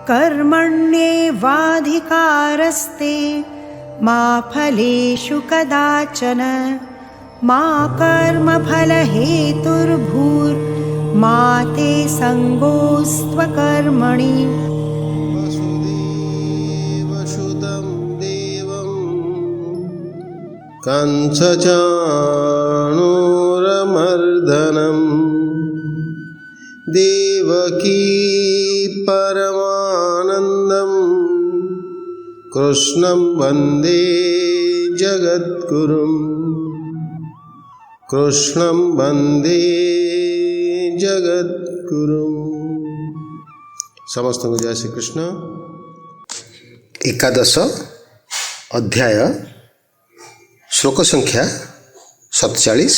कर्मण्येवाधिकारस्ते मा फलेषु कदाचन मा कर्मफलहेतुर्भूर्मा ते सङ्गोऽस्त्वकर्मणि। वसुदेवसुतं देवं कंसचाणूरमर्दनं देवकी परमानन्दं कृष्णं वन्दे जगद्गुरुं कृष्णं वन्दे जगद्गुरुं। समस्त को जय श्री कृष्ण। एकादश अध्याय श्लोक संख्या 47,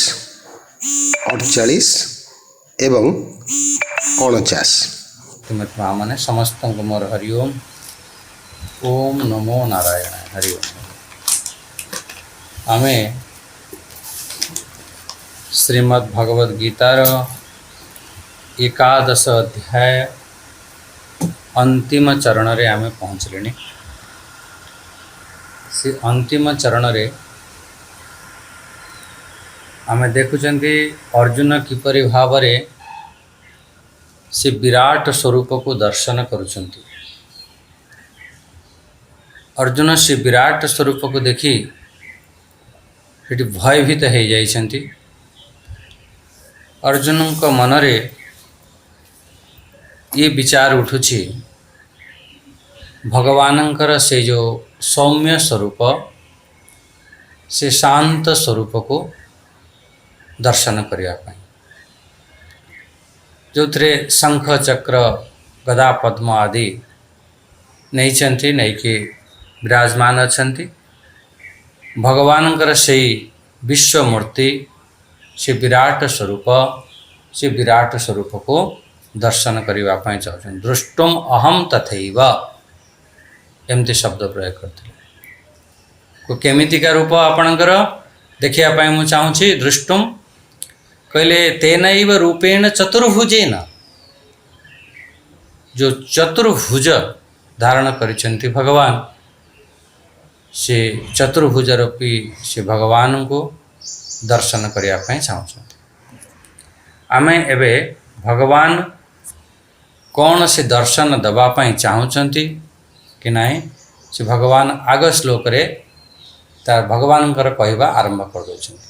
48 एवं 49। तुम्हें मैंने समस्त को मोर हरिओम। ओम नमो नारायण। हरिओम। आमे श्रीमद् भगवद गीतार एकादश अध्याय अंतिम चरण रे आमे पहुँचले। से अंतिम चरण रे आमे देखुचंती अर्जुन किपरि भाव रे से विराट स्वरूप को दर्शन करुचंती। अर्जुन से विराट स्वरूप को देखी सेठी भयभीत हो जाइछंती। अर्जुन को मनरे ये विचार उठुछि भगवानंकर से जो सौम्य स्वरूप से शांत स्वरूप को दर्शन करिया पाई, जो थे शंख चक्र गदा पद्म आदि नहीं कि विराजमान अच्छी भगवानंकर से विश्व मूर्ति से विराट स्वरूप को दर्शन करने चाहते। दृष्टुम अहम तथैव एमती शब्द प्रयोग करते को केमितिका रूप आपणकर देखिया मु चाहूँगी। दृष्टुम कहले तेनैव रूपेण चतुर्भुजेन, जो चतुर्भुज धारण करिसेंति भगवान, से चतुर्भुज रूपी से भगवान को दर्शन करिया पई चाहूछंती। आमे एबे भगवान कौन से दर्शन दबा पई चाहूछंती कि नहीं से भगवान आग श्लोक रे तार भगवानकर कहवा आरंभ कर दउछंती।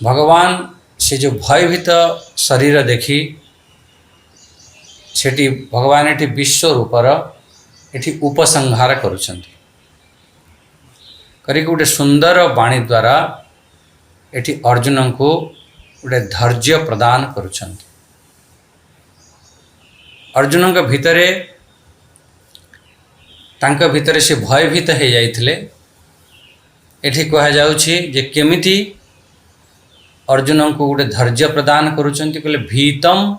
भगवान से जो भयभीत शरीर देखी सेठी भगवान एठी विश्व रूपर एठी उपसंहार करुछंती करी गोटे सुंदर वाणी द्वारा एठी अर्जुन को गोटे धैर्य प्रदान करुछंती। अर्जुन के भितरे तांका भितरे से भयभीत हो जाइथिले। एठी कहा जाउछि जे केमिति अर्जुन को गोटे धैर्य प्रदान करुछंती कहले भीतम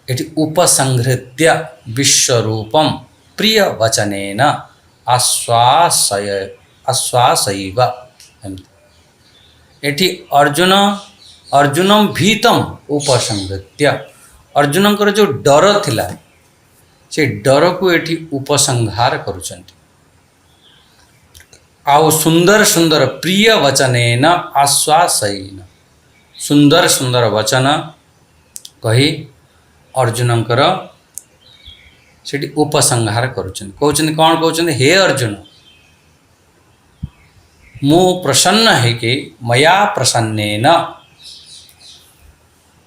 एठी उपसंहृत्य विश्वरूपम प्रिय वचनेन आश्वासयैव। एठी अर्जुनम भीतम उपसंहृत्य अर्जुनकर जो डर थिला से डर को एठी उपसंहार करुछंती। आउ सुंदर सुंदर प्रिय वचनेन आश्वासयेन सुंदर सुंदर वचन कही अर्जुनकर सेठी उपसंहार करुछंती। कहउछंती कौन कहउछंती हे अर्जुन मु प्रसन्न है कि मया प्रसन्नेन।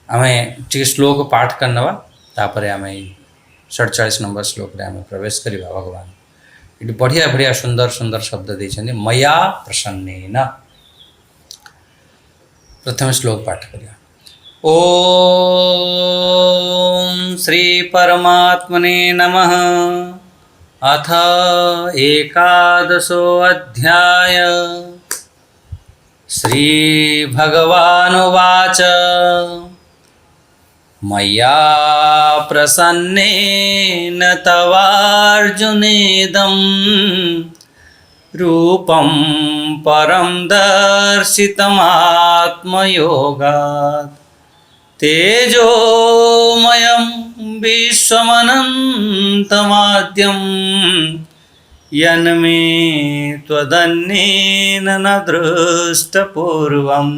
आमे टी श्लोक पाठ करनवा तापरे आमे 47 नंबर श्लोक रे आमे प्रवेश करिबा। भगवान ये बढ़िया बढ़िया सुंदर सुंदर शब्द देछंती मया प्रसन्नेन। प्रथम श्लोक पाठ करिया। ओम श्री परमात्मने नमः। अथ एकादशो अध्याय। श्री भगवानुवाच मया प्रसन्नेन तवार्जुनेदं रूपं परं दर्शितमात्मयोगात् तेजोमयं विश्वमनन्तमाद्यं यन्मे त्वदन्येन न दृष्टपूर्वम्।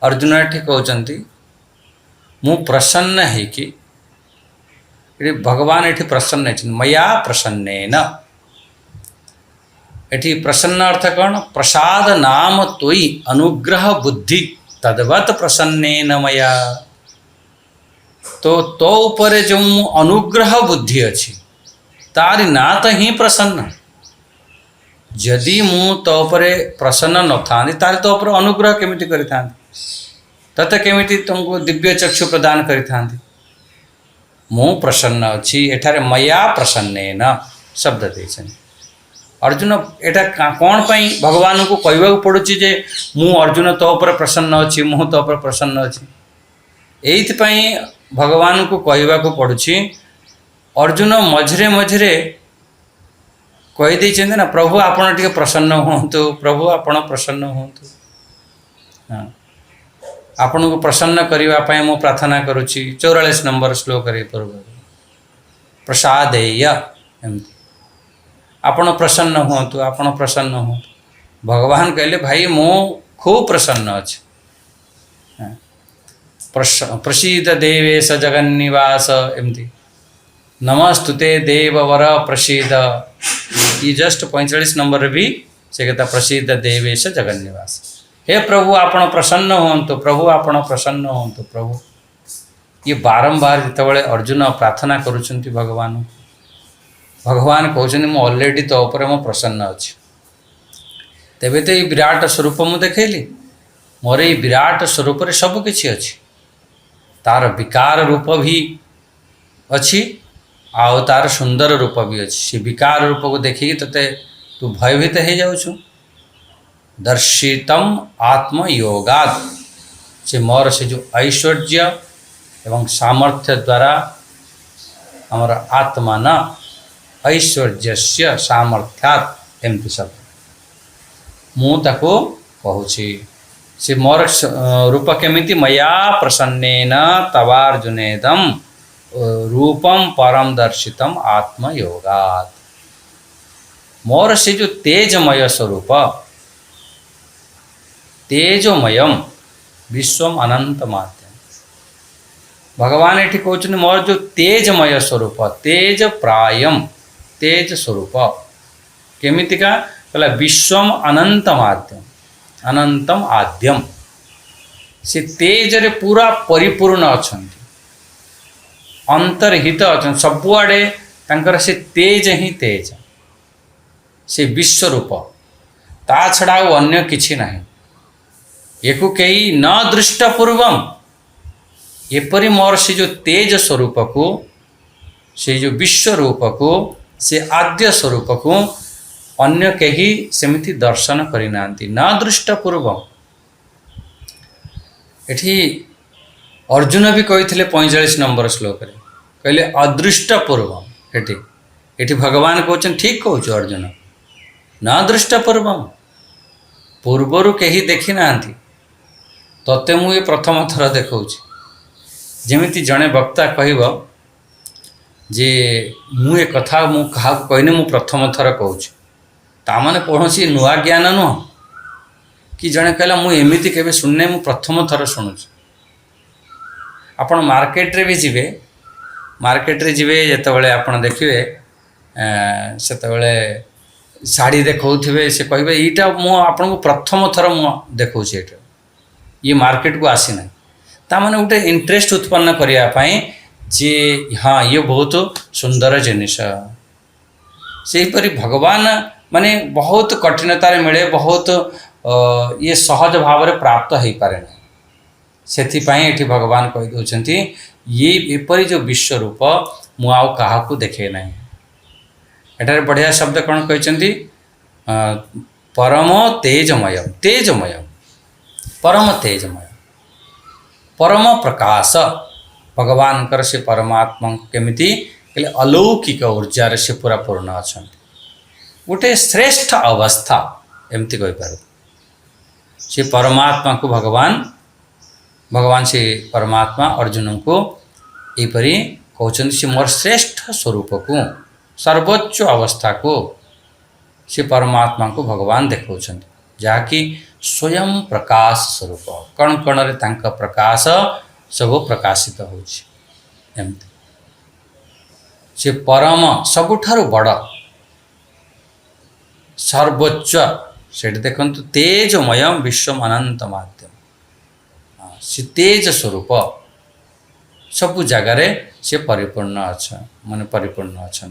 अर्जुन एठी कहउचंती मु प्रसन्न है कि भगवान एठी प्रसन्न है मया प्रसन्नेन। एठी प्रसन्न अर्थ कौन? प्रसाद नाम तोई अनुग्रह बुद्धि तद्वत प्रसन्नेन मया। तो ऊपर जो अनुग्रह बुद्धि अच्छी तारी ना तो ही प्रसन्न। जदि मु तो उपरे प्रसन्न न था तार तो ऊपर अनुग्रह केमिति करि था तते केमिति तुमको दिव्य चक्षु प्रदान करि था। मु प्रसन्न अच्छी एठारे मया प्रसन्नेन शब्द देछन। अर्जुन एटा कौन पाई भगवान को कहवा पड़ुची जे मु अर्जुन तो ऊपर प्रसन्न अच्छी मु तो ऊपर प्रसन्न अच्छी। एइथपाई भगवान को कहवा को पड़ुची। अर्जुन मझरे मझरे कही देइछन्ते ना प्रभु आपण टिके प्रसन्न होंतु, प्रभु आपण प्रसन्न होंतु। हाँ आपण को प्रसन्न करने पाई मु प्रार्थना करुच्ची। 44 नंबर श्लोक रे पूर्व प्रसादेय एमती आपण प्रसन्न होंतु, आपण प्रसन्न हो। भगवान कहले भाई मु खूब प्रसन्न अच्छे। प्रसीद देवेश जगन्निवास एमती नमस्तुते देववर प्रसीद। ये जस्ट 45 नंबर भी से कहता प्रसीद देवेश जगन्निवास। हे प्रभु आपण प्रसन्न होंतु, प्रभु आपण प्रसन्न होंतु प्रभु। ये बारंबार जितेबाला अर्जुन प्रार्थना करुछंती भगवान भगवान कहते मु ऑलरेडी तो ऊपर मो प्रसन्न अच्छी। तेबे तो ये विराट स्वरूप मु देखली मोर ये विराट स्वरूप रे सब किछि अच्छी। तार विकार रूप भी अच्छी आउ तार सुंदर रूप भी अच्छी। से विकार रूप को देखिए तते तू भयभीत हो जाऊँ। दर्शितम आत्मयोगाद से मोर से जो ऐश्वर्य एवं सामर्थ्य द्वारा हमार आत्मा न ऐश्वर्यस्य सामर्थ्यात एमती शब्द मु ताको कहूची। से मोर रूप केमिति मया प्रसन्नेन तवार्जुनेदम रूपम परम दर्शितम आत्मयोगात। मोर से जो तेजमय स्वरूप तेजोमयम विश्वम अनंत माध्यम। भगवान ये कहते मोर जो तेजमय स्वरूप तेज प्रायम तेज स्वरूप केमितिका कहला विश्वम अनंत माध्यम अनंतम आद्यम। से तेज रे पूरा परिपूर्ण अछंती अंतर्हित अच्छा सबुआड़े तांकर से तेज ही तेज से विश्वरूप ता छड़ा अन्य किछि नाही। एको कई न दृष्ट पूर्वम एपरी मोर से जो तेज स्वरूप को से जो विश्वरूप को से आद्य स्वरूप को अन्य कहीं सेमिति दर्शन करिना न दृष्ट पूर्वम। एठी अर्जुन भी कही 45 नंबर श्लोक रे कहले अदृष्ट पूर्वम। एठी भगवान कहते ठीक कहूँ अर्जुन न दृष्ट पूर्वम पूर्वर कहीं देखी ना तते मु ये प्रथम थर देखौछि। जेमिति जड़े वक्ता कहब जे मु ए कथा मु कहा कहने मु प्रथम थर कहूँ ताने कौन नुआ ज्ञान नुह कि जड़े कहला मु एमिति केबे सुनने मु प्रथम थर शुणुछि। आपण मार्केट रे भी जीवे मार्केट रे जीवे जेतेबेले आपण देखिबे सेतेबेले साड़ी देखौथिबे से कहबे ईटा मु आपन को प्रथम थर मु देखौछि एटा ये मार्केट को आसी ना ताने गोटे इंटरेस्ट उत्पन्न करिया पई जे हाँ ये बहुत सुंदर जिनिस। सेहीपरि भगवान माने बहुत कठिनतार मिले बहुत ये सहज भाव में प्राप्त हो पारे ना। सेथिपाई एठी भगवान कहि दउछंती ये एपरि जो विश्वरूप मु आउ काहाकू देखे ना। एटारे बढ़िया शब्द कौन कहते परम तेजमय तेजमय परम तेजमय परम प्रकाश भगवान कर से परमात्मा केमिति कहले अलौकिक ऊर्जा से पूरा पूर्ण अच्छा गोटे श्रेष्ठ अवस्था एमती कही पार से परमात्मा को भगवान से परमात्मा अर्जुन को यहपरी कहते सी मोर श्रेष्ठ स्वरूप को सर्वोच्च अवस्था को से परमात्मा को भगवान देखा जहाँकि स्वयं प्रकाश स्वरूप कण कण रे तांका प्रकाश सब प्रकाशित होमती से परम सबुठारु बड़ सर्वोच्च से देखु तेजमय विश्व अनंत माध्यम से तेज स्वरूप सबु जगार से परिपूर्ण अच्छा माने परिपूर्ण अच्छा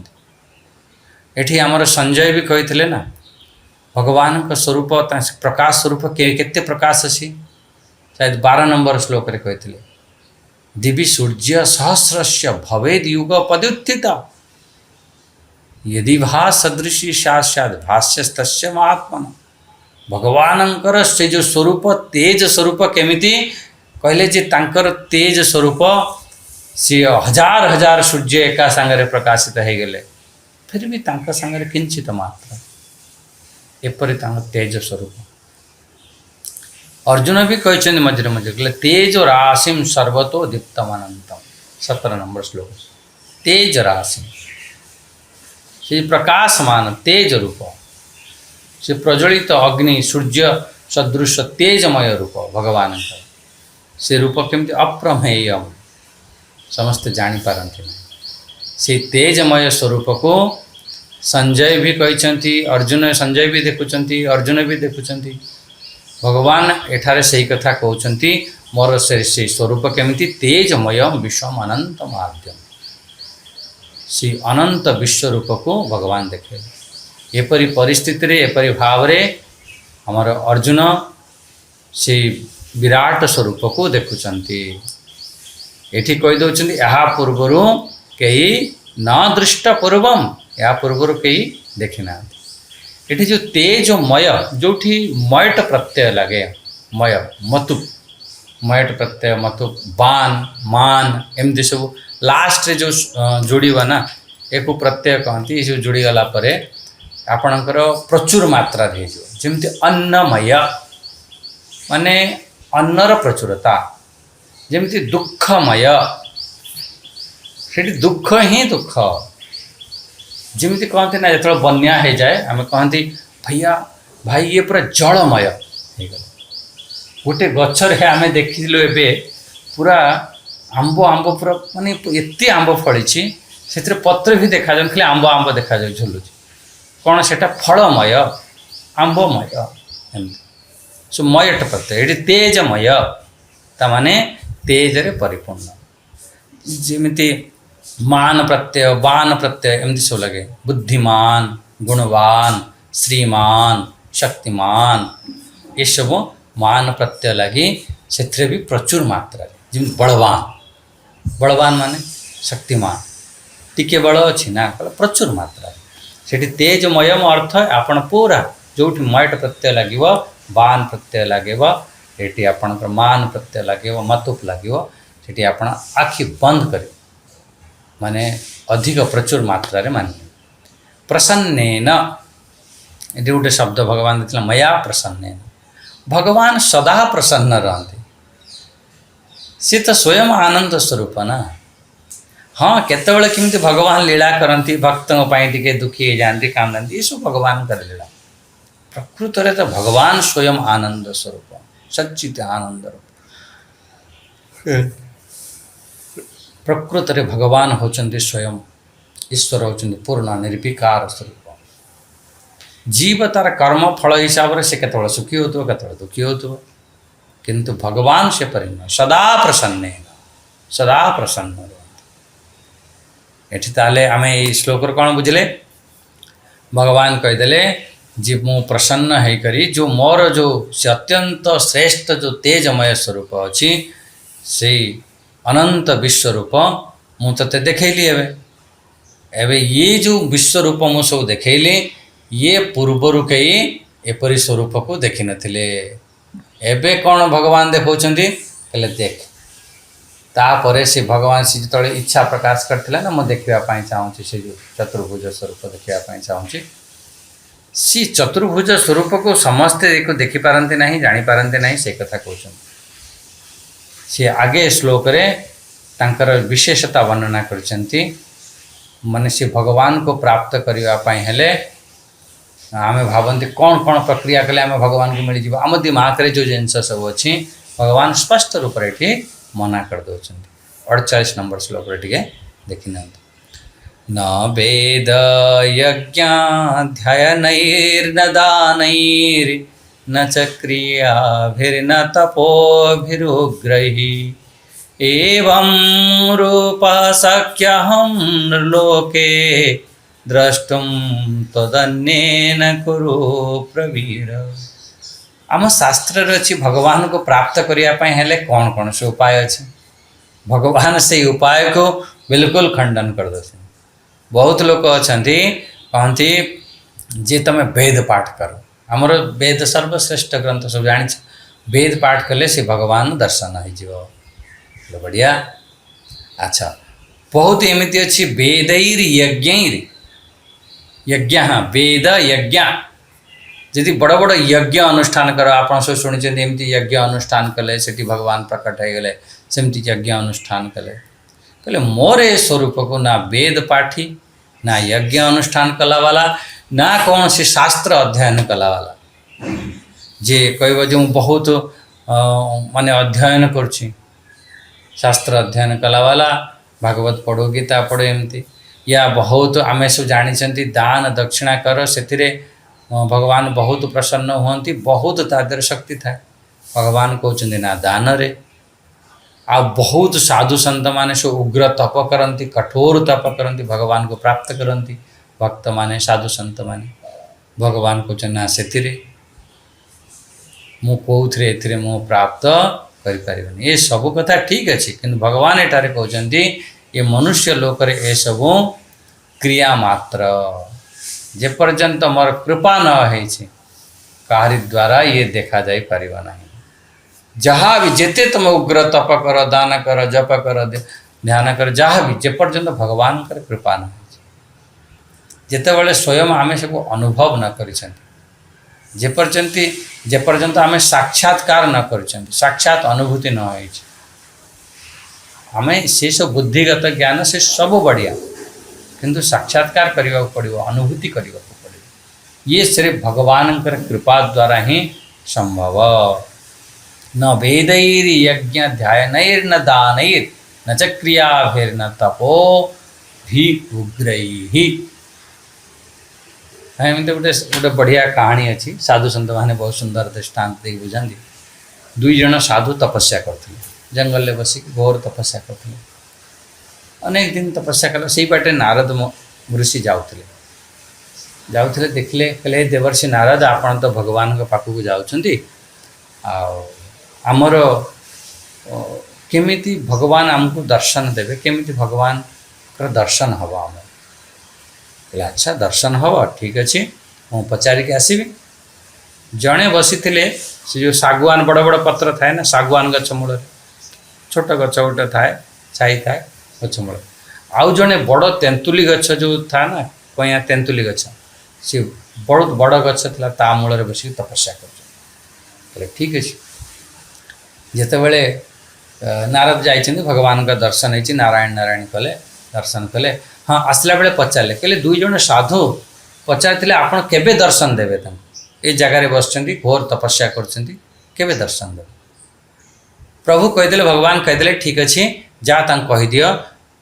एठी आमर संजय भी कही ना भगवान का स्वरूप प्रकाश स्वरूप केते प्रकाश अच्छी शायद 12 नंबर श्लोक रे कही दिवि सूर्य सहस्रस्य भवेद युग पदुत्थित यदि भा सदृशी साक्षात भाष्यस्तस्य महात्मन भगवानंकर से जो स्वरूप तेज स्वरूप केमिति कहले जे तांकर तेज स्वरूप सी हजार हजार सूर्य एका सांगरे प्रकाशित हो गले फिर भी तांका सांगरे किंचित मात्र एपरि तांका तेज स्वरूप अर्जुन भी कहते मझे मझे कहले तेज राशिम सर्वतो दीप्तम अनंतम 17 नंबर श्लोक तेज राशि से प्रकाशमान तेज रूप से प्रज्वलित अग्नि सूर्य सदृश तेजमय रूप भगवान से रूप केमती अप्रमेय समस्त जापारती ना से तेजमय स्वरूप को संजय भी कहते अर्जुन संजय भी देखुंट अर्जुन भी देखुंट भगवान एठारे सही कथा कहते मोर से स्वरूप केमिति तेजमय विश्व अनंत माध्यम से अनंत विश्व रूप को भगवान देखे एपरी परिस्थिति रे एपरी भाव रे हमर अर्जुन से विराट स्वरूप को देखुंट एठी कही दौरान या पूर्वर कहीं न दृष्ट पूर्वम या पूर्वर कहीं देखी ना एठी जो तेजमय जो मयट प्रत्यय लगे मय मतु मयट प्रत्यय मतु बान मान एमती सब लास्ट रे जो जोड़वा ना एक प्रत्यय कहती जो जोड़ीगला आपणकर प्रचुर मात्रा जमती अन्नमय माने अन्नर प्रचुरता जमती दुखमय से दुख ही दुख जमी कहते ना जो बन्या हो जाए आम कहती भैया भाई ये पूरा जलमय हो गोटे गचर आम देखिलु ए पूरा आंब आंब पूरा माने एत आंब फड़ी से पत्र भी देखा खाली आंब आंब देखा झुलुच कौन से फलमय आंबमय एमती सो मयट प्रत्यय ये तेजमय ताने तेज रे परिपूर्ण जमी मान प्रत्यय बान प्रत्यय एमती सब लगे बुद्धिमान गुणवान श्रीमान शक्तिमान ये सब मान प्रत्यय लगी से भी प्रचुर मात्रा जमी बलवान बलवान माने शक्तिमान टिके बल अच्छी ना प्रचुर मात्रा से तेजमय अर्थ आपण पूरा जो मयट प्रत्यय लगे बान प्रत्यय लगे ये आपणकर मान प्रत्यय लगे मतुप लगे से आपण आखि बंद कर माने अधिक प्रचुर मात्रा रे माने प्रसन्नेन ये गोटे शब्द भगवान देते मया प्रसन्नेन भगवान सदा प्रसन्न रहते सी तो स्वयं आनंद स्वरूप ना हाँ केतबेले केमती भगवान लीला करती भक्तों टे दुखी हो जाती काम ये सब भगवान कर लीला प्रकृत रे तो भगवान स्वयं आनंद स्वरूप सच्चित आनंद रूप प्रकृत रे भगवान होचंती स्वयं ईश्वर होचंती पूर्ण निर्विकार स्वरूप जीव तार कर्म फल हिसाब से केतबेले सुखी होतो केतबेले दुखी होतो किंतु भगवान से परिण सदा प्रसन्न एठी ताले आमे श्लोक कौन बुझले भगवान कहीदेले जी मु प्रसन्न है करी जो मोर जो से अत्यंत श्रेष्ठ जो तेजमय स्वरूप अच्छी से अनंत विश्वरूप मु ते देखली एवं ये जो विश्वरूप मु सब देखली ये पूर्वर कई एपरी स्वरूप को देखी नथिले एबे कौन भगवान देखौछंती कहले देख तापर से भगवान से जो इच्छा प्रकाश करथिला ना मैं देखा चाहूँगी से जो चतुर्भुज स्वरूप देखा चाहूँगी सी चतुर्भुज स्वरूप को समस्ते देखिपारती ना जापारती ना से कथा कहते सी आगे श्लोक रे तांकर विशेषता वर्णना करछन्ति माने से भगवान को प्राप्त करबा पई हेले आमे भावन्ति कौन कौन प्रक्रिया कले आमे भगवान को मिल जीव आम दिमाग रे जो जिनस सब अच्छी भगवान स्पष्ट रूप से मना कर दौरान 48 नंबर श्लोक टे देखी ना न वेद यज्ञाध्ययनैर्न दानैर्न च क्रियाभिर्न तपोभिरुग्रैः एवं रूपः शक्यहं लोके द्रष्टुम तदन्येन कुरु प्रवीर। आम शास्त्र अच्छी भगवान को प्राप्त करने हेले कौन कौन से उपाय अच्छे भगवान से उपाय को बिल्कुल खंडन कर दे। बहुत लोग अच्छा कहती जे तुम वेद पाठ करो आमर वेद सर्वश्रेष्ठ ग्रंथ सब जानी वेद पाठ कले से भगवान दर्शन हो बढ़िया। अच्छा बहुत एमती अच्छी वेदैर यज्ञैर यज्ञ हाँ वेद यज्ञ जदि बड़ बड़ यज्ञ अनुष्ठान कर आप सब शुणी एमती यज्ञ अनुष्ठान कले से भगवान प्रकट हो गले सेमती यज्ञ अनुष्ठान कले कहले मोर ए स्वरूप को ना वेद पाठी ना यज्ञ अनुष्ठान कला वाला ना कौन सी शास्त्र अध्ययन कला वाला जे कह जो बहुत माने अध्ययन करुँची शास्त्र अध्ययन कला वाला भागवत पढ़ो गीता पढ़ो एमती या बहुत आमे सब जानी दान दक्षिणा कर से भगवान बहुत प्रसन्न हुंती बहुत तादर शक्ति थाए भगवान कहते ना दान रे आ बहुत साधु संत माने सब उग्र तप करती कठोर तप करती भगवान को प्राप्त करती भक्त माने साधु संत माने भगवान कहते ना से मु कौथे ए मु प्राप्त करें ये सब कथा ठीक अच्छे कि भगवान एटारे कहते ये मनुष्य लोक रे ए सब क्रिया मात्र जेपर्यंत मोर कृपा न होइछि काहारी द्वारा ये देखा जाई परिबा नहीं जहाँ भी जेते तुम उग्र तप कर दान कर जप कर ध्यान कर जहाँ भी जेपर्यंत भगवान कर कृपा न होइछि जेतेबेले स्वयं आमे सब अनुभव न करिसेंति जेपर्यंत आमे साक्षात्कार न करिसेंति साक्षात अनुभूति न होइछि आमे से सब बुद्धिगत ज्ञान से सब बढ़िया किंतु साक्षात्कार करने पड़ो अनुभूति करने पड़ो ये सिर्फ भगवान कृपा द्वारा ही संभव न वेदैर यज्ञ ध्यानैर्न दानैर्न च क्रियाभिर्न तपो भी उग्रैः। एमती गोटे बढ़िया कहानी अच्छी साधु संत मैंने बहुत सुंदर दृष्टांत दे बुझाती दुई जन साधु तपस्या करते जंगल में बसिक घोर तपस्या करते अनेक दिन तपस्या कला से बाटे नारद ऋषि जाऊे देखले कहले देवर्षि नारद आपण तो भगवान के पाखक जाउछंती आमर केमिति भगवान आमको दर्शन देवे केमिति भगवान का दर्शन हम आम कहले अच्छा दर्शन हम ठीक अच्छे मु पचारिक आसबि जड़े बसी से जो सागुआन बड़ बड़ पत्र थाए ना सागुआन गछ मूल छोट गछ गोटे थाए छाई थाए गछ मूल आउ जड़े बड़ तेंतुली गछ जो था ना कया तेंतुली गछ सी बहुत बड़ गछ था ता मूल बस तपस्या कर ठीक अच्छे जितेबले नारद जाइए भगवान का दर्शन होती नारायण नारायण कले दर्शन कले हाँ आसला बेले पचारे कहले दुई जन साधु पचारि आपण केबे दर्शन देवे ये जगार बस घोर तपस्या कर दर्शन देवे प्रभु कहीदे भगवान कहीदे ठीक अच्छे जा कहीदि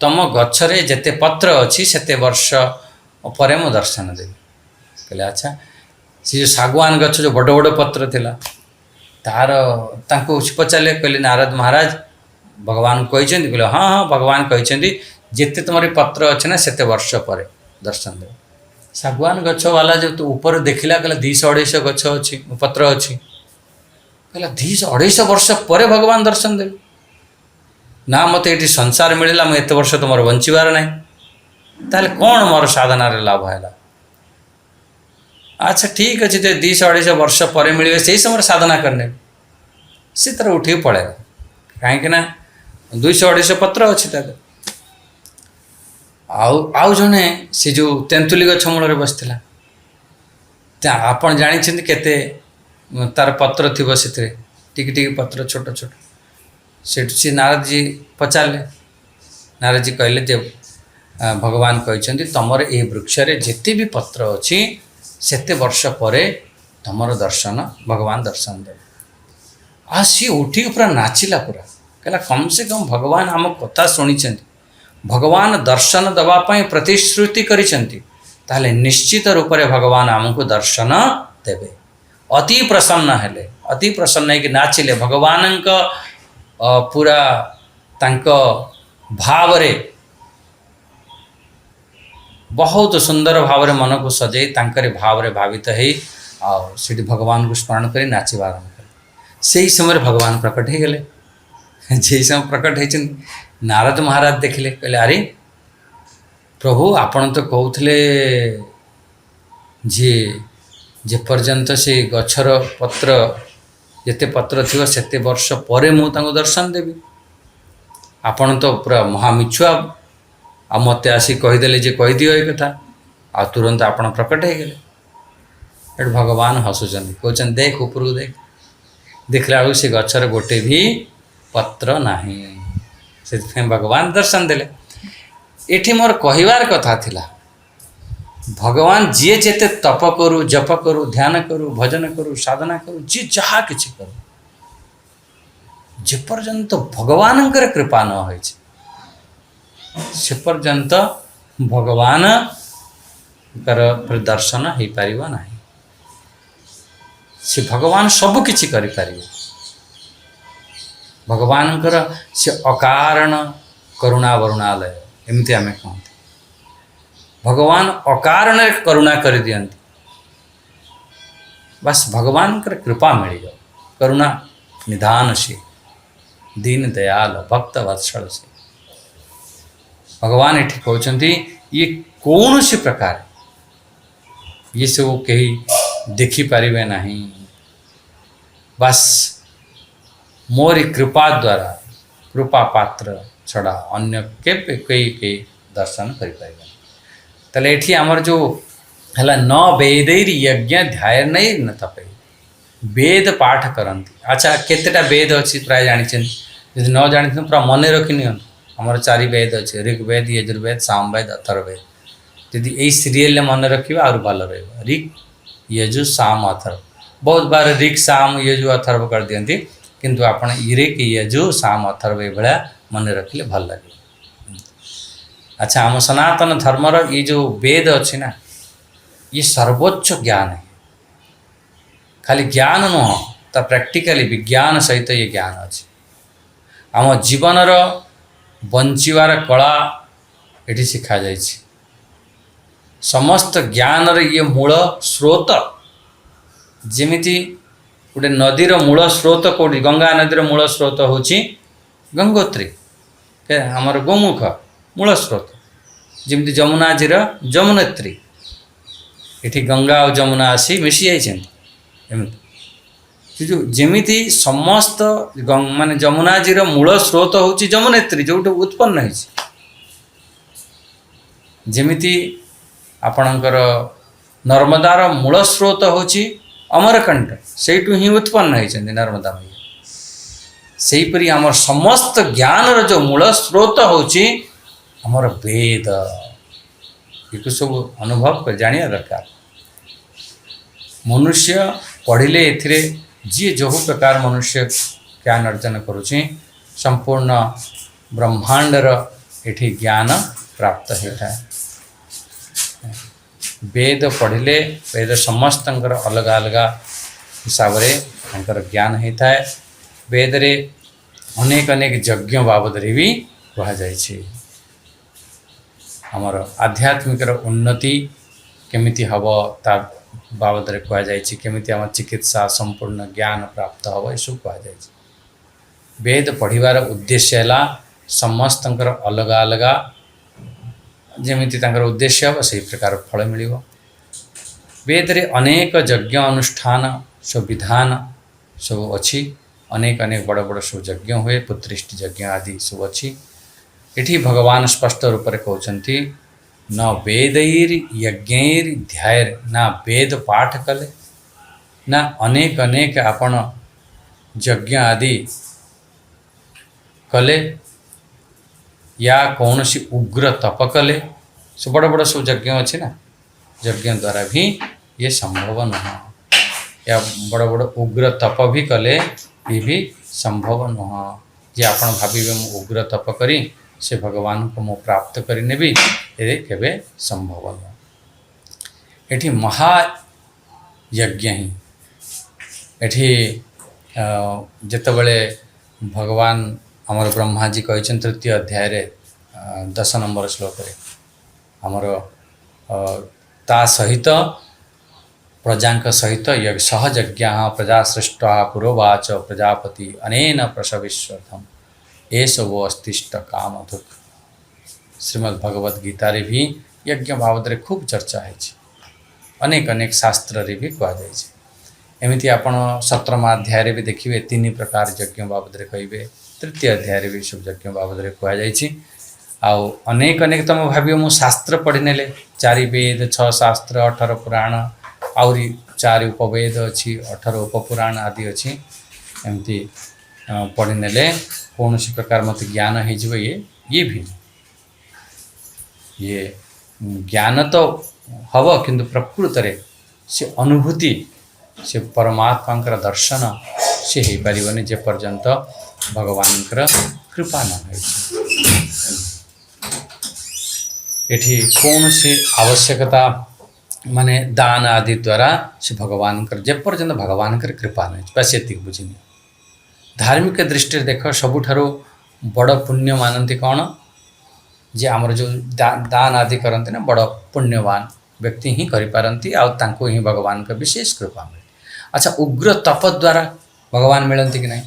तुम गच्छरे जेते पत्र अच्छी सेते वर्ष पर मु दर्शन देवी कहले अच्छा सी जो सागुआन गछ जो बड़ बड़ पत्र थिला तार तांको पचारे कहले नारद महाराज भगवान कहते कहले हाँ हाँ भगवान कहते जिते तुम्हारे पत्र अच्छे ना सेते वर्ष पर दर्शन देव सागुआन गछ वाला जो तो ऊपर देखला कहला 200-250 गछ अच्छी पत्र अच्छी कहला 200-250 वर्ष पर भगवान दर्शन देव ना मत ये संसार मिलला मुझे एत वर्ष तुम बंचार ना ताले कौन मोर साधन लाभ है अच्छा ठीक अच्छे 200-250 वर्ष पर मिले से समय साधना करने सी तरह उठिक पड़ेगा कहीं 200-250 पत्र अच्छी आउ जने से जो तेंतुली गछ मूल बसला आपण जानी केते तार पत्र थी से टिक पत्र छोट छोट से नारद जी पचारे नारद जी कहले जे भगवान कहते तुमर ये वृक्ष जिते भी पत्र अच्छी सेते वर्ष पर तुमर दर्शन भगवान दर्शन दे आ सी उठी पूरा नाचिला पूरा कहला कम से कम भगवान आम कथा शुणी भगवान दर्शन दवापाई प्रतिश्रुति करिसेंति ताहले निश्चित रूप से भगवान आमको दर्शन देवे अति प्रसन्न हेले अति प्रसन्न है कि नाचिले भगवान पूरा तांक भाव रे बहुत सुंदर भाव रे मन को सजई तांकरे भाव रे भावित है सीठी भगवान को स्मरण करी नाचिबा आरंभ कले से समय भगवान प्रकट हो गले जे समय प्रकट होती नारद महाराज देखले कहले अरे प्रभु आपण तो कहते जे पर्यंत से गछर पत्र जिते पत्र थी सेते वर्ष पर मुझे दर्शन देवी आपण तो पूरा महामिछुआ आ मत आसी कहीदेले जे कहीदियो ये कथा आ तुरंत आपण प्रकट हो गले एट भगवान हसुचन कहते देख ऊपर देख देखला बेलू से गछर गोटे भी पत्र नाही से भगवान दर्शन देले एठी मोर कहिवार कथा थिला भगवान जी जेते तप करू जप करू ध्यान करू भजन करू साधना करू जी जहा किछि करू जे पर्यंत भगवान कृपा न होय से पर्यंत भगवान दर्शन हो पारिबो नाही से भगवान सब किछि करि पारिबो भगवान से अकारण करुणा वरुणालय एमती आम कहते भगवान अकारण करुणा कर दियंती बस भगवान कृपा मिल जाओ करुणा निधान से दीन दयाल भक्त वत्सल से भगवान ये कहते ये कौन सी प्रकार ये सब कहीं देखिपारे नहीं बस मोरी कृपा द्वारा कृपा पात्र छड़ा अन्य केबे कई दर्शन करें ताले एठी आमर जो है न वेदैर यज्ञ ध्याय नहीं न तपे वेद पाठ करती अच्छा केतेटा वेद अच्छी प्राय जानी यदि न जानी पूरा मन रखी नि आमर 4 वेद अच्छे ऋग्वेद यजुर्वेद सामवेद अथर्ववेद यदि यही सीरियल मन रखा और भल रहा ऋग यजु साम अथर्व बहुत बार ऋग साम यजु अथर्व कर दियंती किंतु आपण ऋग यजु साम अथर्व ये मन रखिले भल लगे अच्छा आम सनातन धर्मर ये जो वेद अच्छी ना ये सर्वोच्च ज्ञान है खाली ज्ञान नुह तो प्रैक्टिकली विज्ञान सहित ये ज्ञान अच्छे आम जीवनर बंचार कला ये शिखा जाए समस्त ज्ञान ये मूल स्रोत जमीती गोटे नदीर मूल स्रोत कौटी गंगा नदीर मूल स्रोत होची गंगोत्री आमर गोमुख मूल स्रोत जमी जमुनाजीर जमुनेत्री ये गंगा और जमुना आसी मिसी जाइए जो जमीती समस्त माने जमुनाजीर मूल स्रोत होची जमुनेत्री जो उत्पन्न होती जमीती आपणकर नर्मदार मूल स्रोत होची अमरकंठ से ही उत्पन्न होती नर्मदा मैया सेहीपरि आमर समस्त ज्ञान जो मूल स्रोत होची आमर वेद ये सब अनुभव कर जानिया दरकार मनुष्य पढ़िले एथिरे जी जो प्रकार मनुष्य ज्ञान अर्जन करुछि संपूर्ण ब्रह्मांडर एठी ज्ञान प्राप्त होता है वेद पढ़िले वेद समस्त अलग अलग हिसाब से ज्ञान होता है वेद रे अनेक अनेक यज्ञ बाबद भी कहुई आमर आध्यात्मिक उन्नति केमिति हब ता बाबद रे कहुई केमिति आम चिकित्सा संपूर्ण ज्ञान प्राप्त हम यह सब कहुई वेद पढ़िबार उद्देश्य है समस्त अलग अलग जमीती उद्देश्य हम से प्रकार फल मिल वेद रे अनेक यज्ञ अनुष्ठान सब विधान सब अच्छी अनेक अनेक बड़ बड़ सब यज्ञ हुए पुत्रिष्टि यज्ञ आदि सब अच्छी ये भगवान स्पष्ट रूप से कहते न वेदैर यज्ञैर ध्यायर ना वेद पाठ कले ना अनेक अनेक आपण यज्ञ आदि कले या कौन सी उग्र तप कले से बड़ बड़ सब यज्ञ अच्छे ना यज्ञ द्वारा भी ये संभव नुह या बड़ बड़ उग्र तप भी कले ये भी संभव नुह जे आपण भाविबे मु उग्र तप करी से भगवान को मु प्राप्त करिनेबी ये केबे संभव नुह। एठी महायज्ञ ही एठी जेतबेले भगवान आमर ब्रह्मा जी कहते तृतीय अध्याय रे 10 नंबर श्लोक रे आमर ता सहित प्रजांक सहित सहयज्ञ प्रजा सृष्टा पुरोवाच प्रजापति अनेन प्रसविश्वर्थम एष वो अस्तिष्ट कामधुक। श्रीमद् भगवद गीता रे भी यज्ञ बाबद रे खूब चर्चा है अनेक अनेक शास्त्र रे भी कह जाए एमती आपण 17 अध्याय रे भी देखिए 3 प्रकार यज्ञ बाबद रे कहिबे तृतीय अध्याय रे भी सब यज्ञ बाबद रे कह जाए आउ अनेक अनेक तुम भावियो मु शास्त्र पढ़ी नेले 4 वेद 6 शास्त्र 18 पुराण आउरी 4 उपवेद अच्छी 18 उपपुराण आदि अच्छी एमती पढ़ी नेले कौन सी प्रकार मत ज्ञान हो ये भी ये ज्ञान तो हव किंतु प्रकृत रे से अनुभूति से परमात्मा दर्शन से हो पारनि जे पर्यंत भगवान कृपा न हो। एठी कौन सी आवश्यकता माने दान आदि द्वारा से भगवान जे पर्यंत भगवान कृपा नहीं बस ये बुझिनी। धार्मिक दृष्टि देख सबुठारु बड़ पुण्य मानती कौन जे आमर जो दान आदि करते ना बड़ पुण्यवान व्यक्ति ही करिपारंती आ तांको ही भगवान का विशेष कृपा मिले। अच्छा उग्र तप द्वारा भगवान मिलती कि नहीं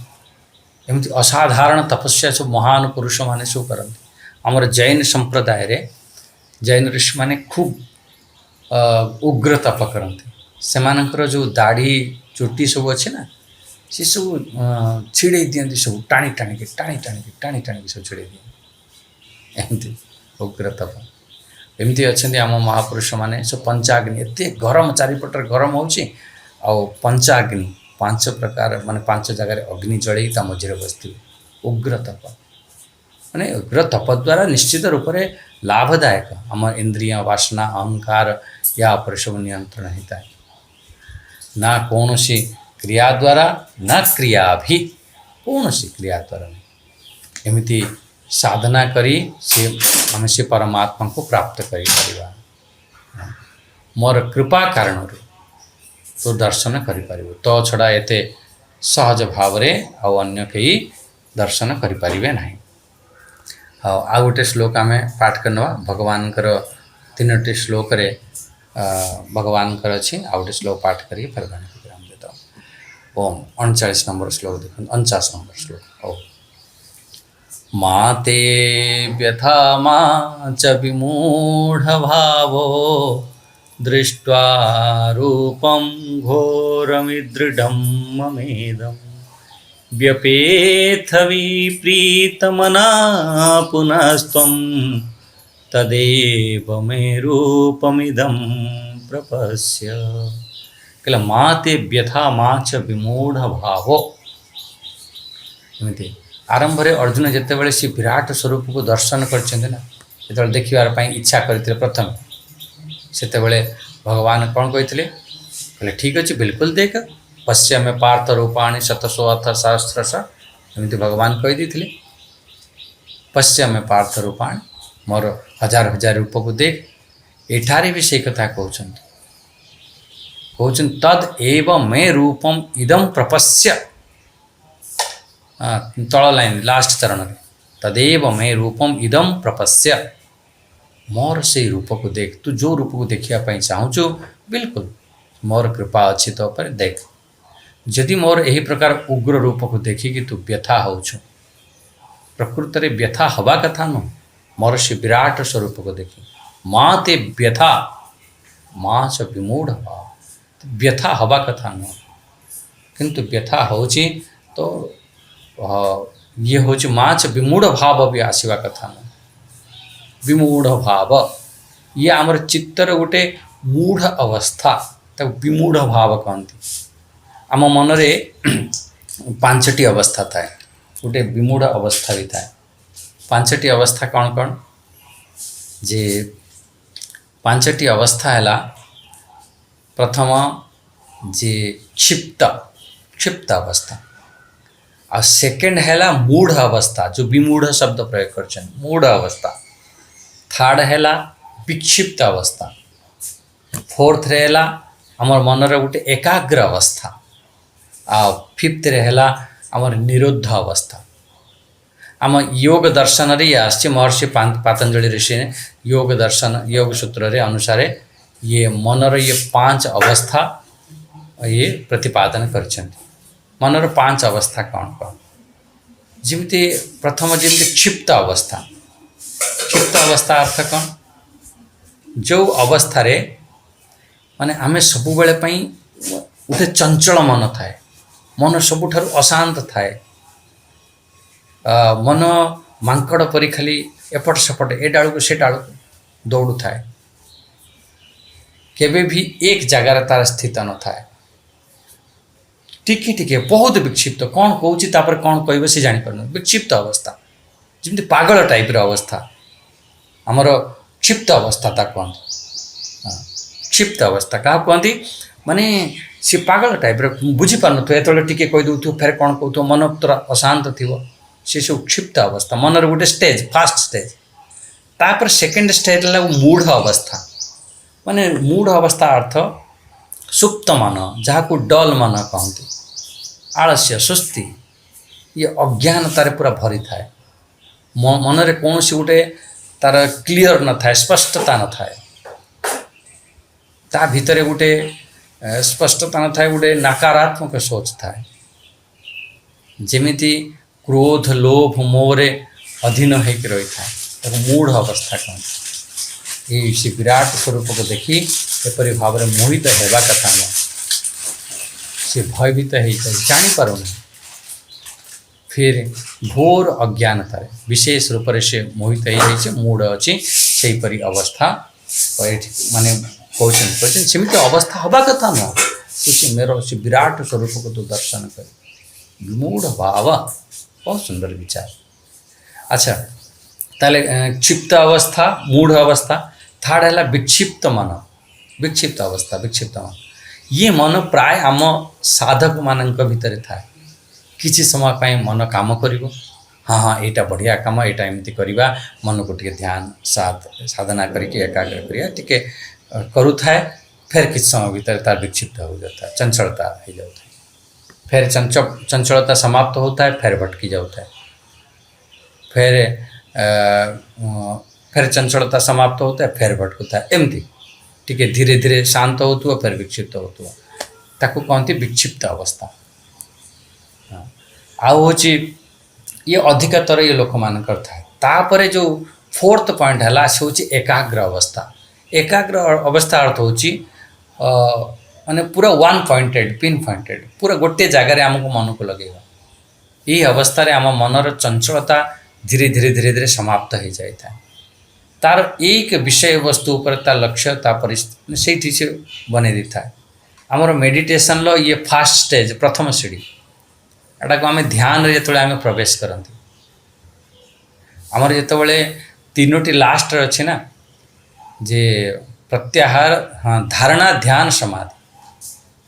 एमती असाधारण तपस्या सब महान पुरुष माने सब करती। आमर जैन संप्रदाय रे जैन ऋषि माने खूब उग्र तप करते सेमानकर जो दाढ़ी चुटी सब अच्छे ना सी सब छिड़े दियंती सब टाणी टाणी के सब छिड़े दिए एमती उग्र तप एमती अच्छा आम महापुरुष माने सब पंचाग्नि एत गरम चारिपटर गरम होची आउ पंचाग्नि 5 प्रकार माने 5 जगह अग्नि जड़े मझे बसते उग्र तप माने उग्र तप द्वारा निश्चित रूप से लाभदायक आम इंद्रिय वासना अहंकार या पर सब नियंत्रण होता है ना कौन सी क्रिया द्वारा न क्रिया भी कौन सी क्रिया द्वारा नहीं एमती साधना करी से आम से परमात्मा को प्राप्त कर मोर कृपा कारण तो दर्शन करें तो छड़ा एते सहज भाव रे आउ अन्य कई दर्शन करें ना। आ गोटे श्लोक आम पाठ करना भगवान 3टी श्लोक रे भगवान अच्छी आ गोटे श्लोक पाठ करी फिर विराम देता। ओम 39 नंबर श्लोक देख 49 नंबर श्लोक ओ माते व्यथा मा च विमूढ़ भावो दृष्ट्वा रूपं घोरमिदृढं ममेदं व्यपेथ विप्रीतमना पुनस्त्वं तदेव मे रूपमिदं प्रपश्य। कहला माते व्यथा मा च विमूढ़ भावो एमती आरंभ रे अर्जुन जितेबाला सी विराट स्वरूप को दर्शन करना जो देखार इच्छा करते प्रथम सेतेबेले भगवान कौन कहते कहले ठीक अच्छे बिल्कुल देख पश्चिम पार्थ रूपाणी शतशो अथ सहस्रश एमती भगवान कहीदे पश्चिम पार्थ रूपाणी मोर 1000 रूप को देख एठारे भी से कथा कहते तद एव मे रूपम इदम प्रपश्य तल लाइन लास्ट चरण में तदेव मे रूपम इदम प्रपश्य मोर से रूप को देख तू जो रूप को देखा चाहूँ बिल्कुल मोर कृपा अच्छी तो पर देख जदि मोर यही प्रकार उग्र रूप को देखिकी तू व्यथा हो प्रकृत रे व्यथा हवा कथा नु मोर से विराट स्वरूप को देखी माँ ते व्यथा माँ च विमूढ़ भाव व्यथा हवा कथा नु किंतु व्यथा हो तो ये हूँ माँ च विमूढ़ भाव भी आसवा कथा न विमूढ़ भाव ये आमर चित्तर गोटे मूढ़ अवस्था तक विमूढ़ भाव कहती आम मन रे 5टी अवस्था थाए गोटे विमूढ़ अवस्था भी थाए पांचटी अवस्था कौन कौन जे पांचटी अवस्था है प्रथम जे क्षिप्त अवस्था और सेकेंड है मूढ़ अवस्था जो विमूढ़ शब्द प्रयोग कर मूढ़ अवस्था थर्ड है विक्षिप्त अवस्था फोर्थ रहेला आमर मनर गोटे एकाग्र अवस्था आ फिफ्थ रहेला आमर निरुद्ध अवस्था आम योग दर्शन रे आसछि महर्षि पातंजलि ऋषि ने योग दर्शन योग सूत्र रे अनुसार ये मनर ये 5 अवस्था ये प्रतिपादन करछन्ति मनर 5 अवस्था कौन कौन जिमती प्रथम जिमती क्षिप्त अवस्था अर्थ कौन जो अवस्था रे माने आमे सबु बेले पई उठे चंचल मन थाए मन सबुठारु अशांत थाए मन मांकड़ परी खाली एपट सेपट ए डालू को से डालू दौड़ू थाए केबे भी एक जगार तार स्थित न थाए टिके टिके बहुत विक्षिप्त कौन कहूँ तापर कौन कह से जापर विक्षिप्त अवस्था जमी पागल टाइप अवस्था आमर क्षिप्त अवस्था ता कहते क्षिप्त अवस्था क्या कहती माने सी पागल टाइप बुझी पार नो टिके कही दौ फेर कौन कहू मन तोरा अशांत थी सी सब क्षिप्त अवस्था मनर गोटे स्टेज फास्ट स्टेज तापर सेकेंड स्टेज है मूढ़ अवस्था माने मूढ़ अवस्था अर्थ सुप्त मन जहाँ को डल मन कहते आलस्य सुस्ती ये अज्ञानतार पूरा भरी थाए मनरे कौन सी गोटे तार क्लीयर न थाए स्पष्टता न थाए ता भितर गोटे स्पष्टता न थाए गोटे नकारात्मक सोच थाए जेमिति क्रोध लोभ मोहरे अधीन होकर रही था मूढ़ अवस्था कहते ये से विराट स्वरूप को देखी एपरी भाव में मोहित होगा कथा न से भयभीत हो जापर फिर घोर अज्ञानतार विशेष रूप से मोहित हो मूढ़ अच्छी से परी अवस्था माने कहते सेमती अवस्था हवा कथा न मेरे से विराट स्वरूप को तो दर्शन कर विमूढ़ भाव बहुत सुंदर विचार। अच्छा ताले क्षिप्त अवस्था मूढ़ अवस्था थर्ड है विक्षिप्त विक्षिप्त मन ये मन प्राय आम साधक मान भितर थाए किसी समय मन काम कर हाँ हाँ यहाँ बढ़िया कम यहाँ एमती करवा मन को टे ध्यान साधना करके एकाग्र करिया टिके करुए फिर किसी समय भीतर तार विक्षिप्त हो जाता है चंचलता हो जाता है फिर चंचलता समाप्त होता है फिर भटकी जाता है फिर चंचलता समाप्त होता है फिर भटकुता है एमती टिके धीरे धीरे शांत हो फिर विक्षिप्त हो ताको कहते विक्षिप्त अवस्था आउ ये अधिकतर ये लोक मान था तापर जो फोर्थ पॉइंट है से हूँ एकाग्र अवस्था अर्थ हूँ माने पूरा वन पॉइंटेड पिन पॉइंटेड पूरा गोटे जगार आमको मन को लगेगा यही अवस्था रे आम मनर चंचलता धीरे धीरे धीरे धीरे समाप्त हो जाए तार एक विषय वस्तु पर तार लक्ष्य तापर से बने दी था आमर मेडिटेशन लो ये फास्ट स्टेज प्रथम सीढ़ी एटा को आम ध्यान जो आम प्रवेश करती आमर जो तीनोटी लास्ट अच्छे ना जे प्रत्याहार हाँ धारणा ध्यान समाधि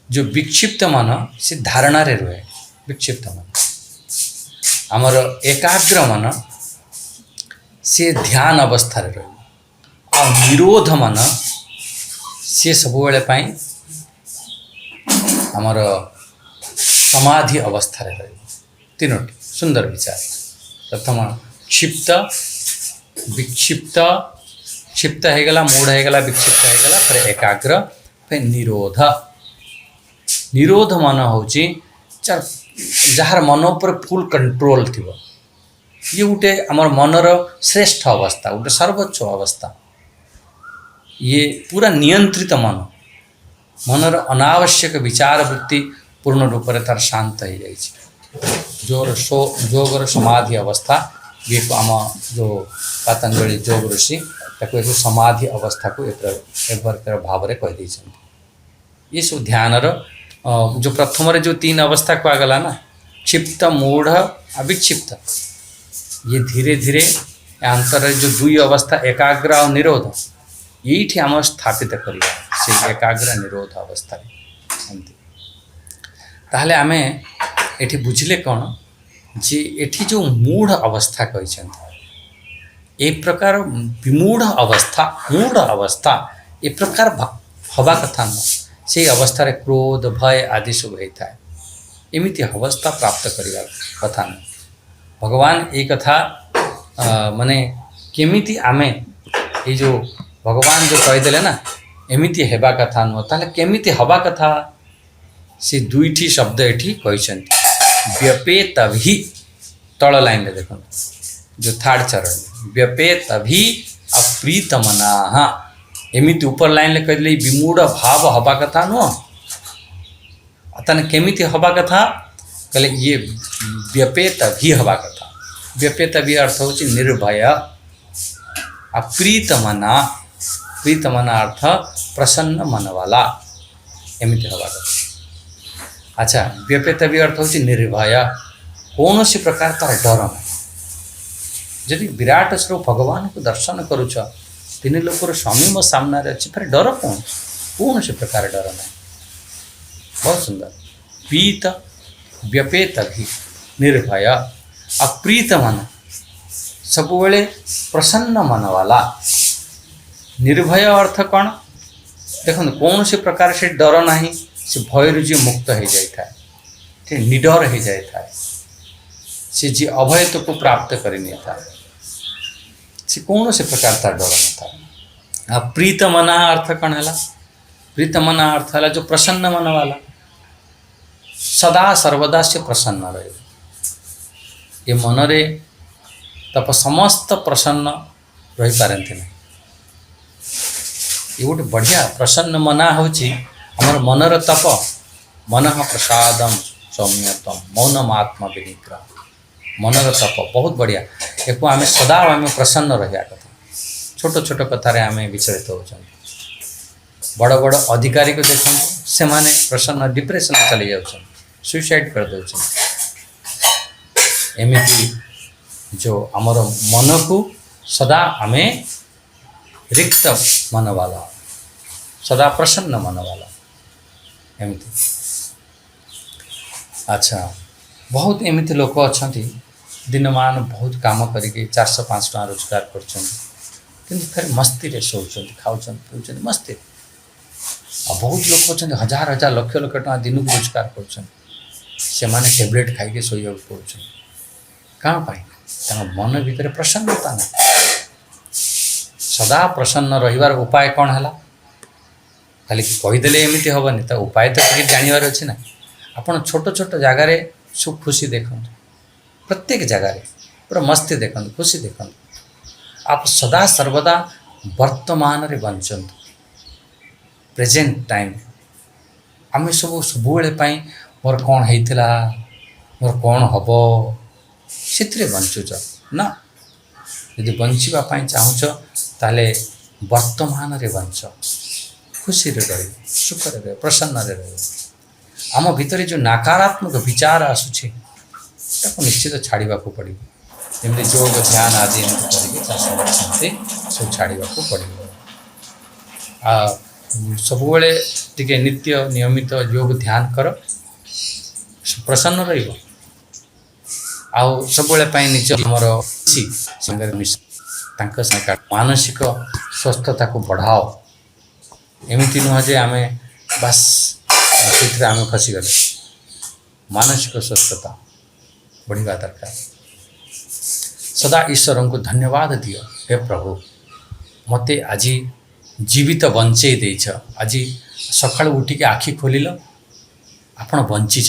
जो विक्षिप्त मन से धारणा रे रुहे विक्षिप्त मन आमर एकाग्र मन से ध्यान अवस्था रे रहे और निरोध मन से सब बेले आमर समाधि अवस्था रे रहे तीनोटी सुंदर विचार प्रथम क्षिप्त विक्षिप्त क्षिप्त होगला मूढ़ होगला विक्षिप्त होगला फिर एकाग्र फिर निरोध मन हूँ जार मन पर फुल कंट्रोल थी ये गोटे आमर मनर श्रेष्ठ अवस्था गोटे सर्वोच्च अवस्था ये पूरा नियंत्रित मनर अनावश्यक विचार वृत्ति पूर्ण रूप से तार शांत हो जाए जोगर समाधि अवस्था ये आम जो पतंजलि योग ऋषि ताको एक समाधि अवस्था को एक प्रकार भाव में कहीदे ये सब ध्यान जो प्रथम जो 3 अवस्था कहगला ना क्षिप्त मूढ़ विक्षिप्त ये धीरे धीरे अंतर जो दुई अवस्था एकाग्र और निरोध ये आम स्थापित करवा से एकाग्र निरोध अवस्था एमती ताहले आम ये बुझिले कौन जे एठी जो मूढ़ अवस्था कहते ए प्रकार विमूढ़ अवस्था मूढ़ अवस्था ए प्रकार हवा कथा न से अवस्था रे क्रोध भय आदि सब होता है एमती अवस्था प्राप्त करने कथा न भगवान ये कथा माने केमिति आमे ये जो भगवान जो कहीदेले ना एमती हेबा कथा नुह ताले केमिति हवा कथा से दुईटी शब्द एठी कहते व्यपेत भी तल लाइन में देखो जो थर्ड चरण व्यपेत भी अप्रीतमना एमती ऊपर लाइन ले कहले विमूढ़ भाव हवा कथा नुह तने केमिति हवा कथा कहले ये व्यपेत भी हवा कथा व्यपेत भी अर्थ हो निर्भय अप्रीतमना प्रीतमना अर्थ प्रसन्न मन वाला एमती हवा कथा। अच्छा व्यपेत भी अर्थ हो निर्भय कौन सी प्रकार तार डर ना जदि विराट स्वरूप भगवान को दर्शन करुच तीन लोकर स्वामी मो सामने अच्छी फिर डर कौन से प्रकार डर ना बहुत सुंदर पीत व्यपेत भी निर्भय अप्रीत मन सब बेले प्रसन्न मन वाला निर्भय अर्थ कौन देखो कौन से प्रकार से डर ना से भय जी मुक्त हो जाए थे निडर हो जाए से जी अभयत्व को प्राप्त कर से कौन से प्रकार तार डर न था। प्रीत मना अर्थ कौन है प्रीत मना अर्थ है जो प्रसन्न मन वाला सदा सर्वदा से प्रसन्न रहे ये मन रे तप समस्त प्रसन्न रही पारती नहीं ये गोटे बढ़िया प्रसन्न मना हूँ आमर मनर तप मन प्रसादम सौम्यतम मौनम आत्मा विनिग्रह मनर तप बहुत बढ़िया एक आम सदा आम प्रसन्न रहा कथा छोट छोट कथार आम विचलित हो बड़ बड़ अधिकारी को देखो से माने प्रसन्न डिप्रेशन चली जाऊँ सुइसाइड कर दे एमती जो आमर मन को सदा आम रिक्त मन वाला सदा प्रसन्न मन वाला एमती। अच्छा बहुत एमती लोक अच्छा दिनमान बहुत काम करके 400-500 टका रोजगार कर फिर मस्ती रे शोचन खाऊन पीछे मस्ती बहुत लोग अच्छा हजार हजार लक्ष लक्ष टका दिन को रोजगार कर टैबलेट खाई शोया पड़े कहाँ पाई मन भितर प्रसन्नता ना सदा प्रसन्न रहिबार उपाय कौन है खाली कहीदेले एमती हेनी तो उपाय तो कि जानवर अच्छे ना आपड़ छोट छोट जगार सुख खुशी देखते प्रत्येक जगार पूरा मस्ती देखते खुशी देखते आप सदा सर्वदा वर्तमान रे बंचंतु प्रेजेंट टाइम आम सब सब मोर कौन होता मोर कौन हम से बंचुच ना यदि बचापी चाहूच ताले वर्तमान रे बंच खुशी रे रह सुख रे रह प्रसन्न रे रह आम भितर जो नकारात्मक विचार आसूचे निश्चित छाड़ा पड़ो जमी योग ध्यान आदि करके सब छाड़ा पड़ो सब टे नित्य नियमित योग ध्यान कर प्रसन्न रही सब निज आमर मानसिक स्वस्थता को बढ़ाओ एमती नुह जे आम बास से आम खसीगले मानसिक स्वस्थता बढ़िया दरकार सदा ईश्वर को धन्यवाद दियो हे प्रभु मते आज जीवित बंचे देछ आज सका उठिक आखि खोल आपण बंची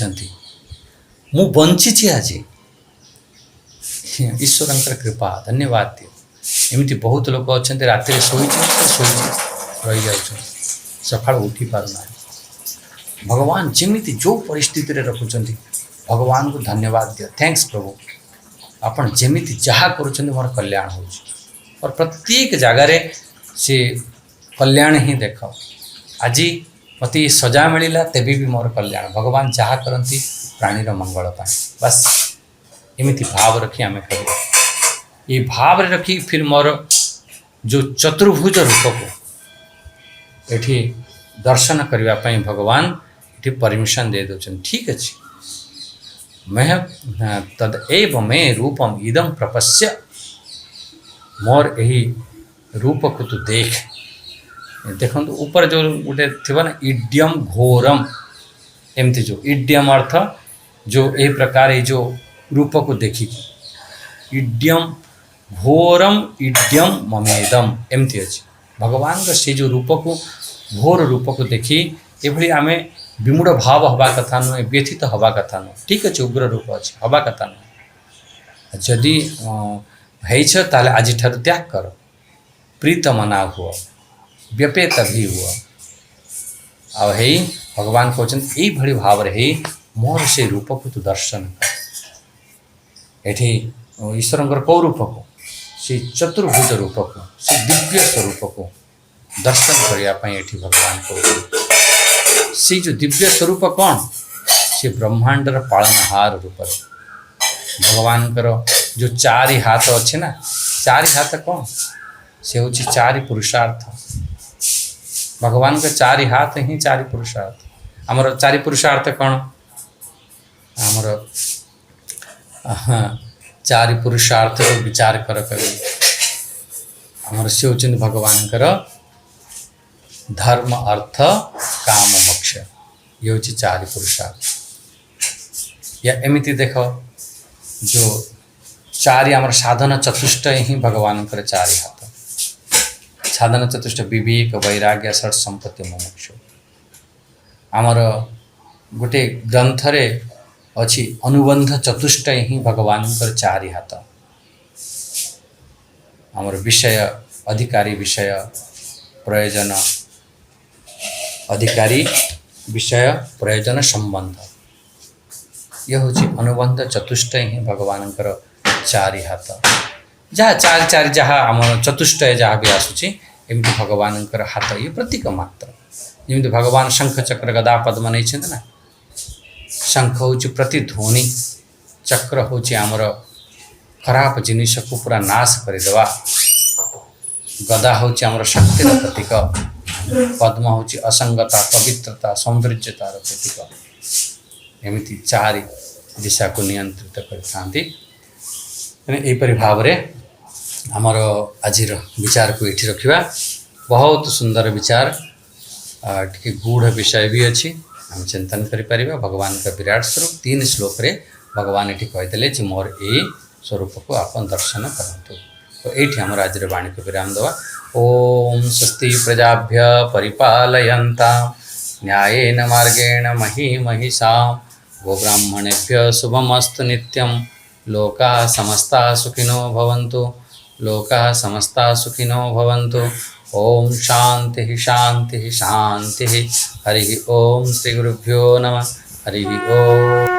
मु बंची आज ईश्वर कृपा धन्यवाद दियो एमती बहुत लोग अच्छा रात शोई रही जा सका उठी पारना भगवान जमीती जो परिस्थिति रे रखुंट भगवान को धन्यवाद दियो थैंक्स प्रभु आपण जमीती जहाँ कर मोर कल्याण हो और प्रत्येक जगार से कल्याण ही देख आज मत ये सजा मिलला तेबी भी मोर कल्याण भगवान जहाँ करती प्राणीर मंगल पाए बस एमती भाव रखी आम कर ये भाव रखी फिर मोर जो चतुर्भुज रूप को एठी दर्शन करने ପାଇଁ भगवान एठी परमिशन दे दौरान ठीक अच्छे मैं तद एव मे रूपम इदम प्रपश्य मोर यही रूप को तू देख देखो ऊपर जो गोटे थी ना इड्यम घोरम एमती जो इड्यम अर्थ जो ए प्रकार ये जो रूप को देखिकी इड्यम घोरम इड्यम ममेदम एमती अच्छे भगवान का से जो रूप को घोर रूप को देखी ये आम विमूढ़ भाव हवा कथा नुहे व्यथित हवा कथा नुह ठीक अच्छे उग्र रूप अच्छे हवा कथा नुह जदि हैछ ताले आज ठार त्याग कर प्रीत मना हुआ व्यपेत भी हुआ आ है भगवान कहते यही भली भाव रे मोर से रूप को तू दर्शन कर एठी ईश्वर कौ रूप को से चतुर्भुज रूप को से दिव्य स्वरूप को दर्शन करने भगवान कहते से जो दिव्य स्वरूप कौन से ब्रह्मांडर पालनहार रूप भगवान जो चारि हाथ अच्छे ना चारि हाथ कौन से हूँ चारि पुरुषार्थ भगवान का चारि हाथ ही चारि पुरुषार्थ आमर चारि पुरुषार्थ कौन आमर चारि पुरुषार्थ को विचार कर आमर से हूँ भगवान धर्म अर्थ काम मोक्ष ये हूँ चारि पुरुषार्थ या एमती देख जो चारि आमर साधन चतुष्टय ही भगवान चारि हाथ साधन चतुष्ट विवेक वैराग्य षट संपत्ति मोक्ष आमर गोटे ग्रंथरे अच्छी अनुबंध चतुष्टय ही भगवान चारि हाथ आमर विषय अधिकारी विषय प्रयोजन अधिकारी विषय प्रयोजन संबंध यह हूँ अनुबंध चतुष्टय ही भगवान चारि हाथ जहाँ चारि चारि जहाँ आम चतुष्टय जहाँ भी आसूँ एमती भगवान हाथ ये प्रतीक मात्र जमी भगवान शंख चक्र गदा पद्म नहीं ना शंख हूँ प्रतिध्वनि चक्र हूँ आमर खराब जिनिस को पूरा नाश करदेवा गदा हूँ आमर शक्तिर प्रतीक पद्म हूँ असंगता पवित्रता सौंदर्यतार प्रतीक एमती चारि दिशा को नियंत्रित करते यहीपरि भाव आमर आज विचार को ये रखा बहुत सुंदर विचार टी गूढ़ विषय भी अच्छी आम चिंतन करें भगवान का विराट स्वरूप 3 श्लोक रे भगवान ये कहीदे कि मोर ए स्वरूप को आप दर्शन करूँ तो ये आम आज वाणी को विराम दवा ओम स्वस्ति प्रजाभ्य परिपालयन्ता न्यायेन मार्गेण मही महिषा गोब्राह्मणेभ्य शुभमस्तु नित्यं लोकाः समस्ताः सुखिनो भवन्तु लोकाः समस्ताः सुखिनो भवन्तु ओम शांति शांति शांति हरि ओम श्री गुरुभ्यो नमः हरि ओम।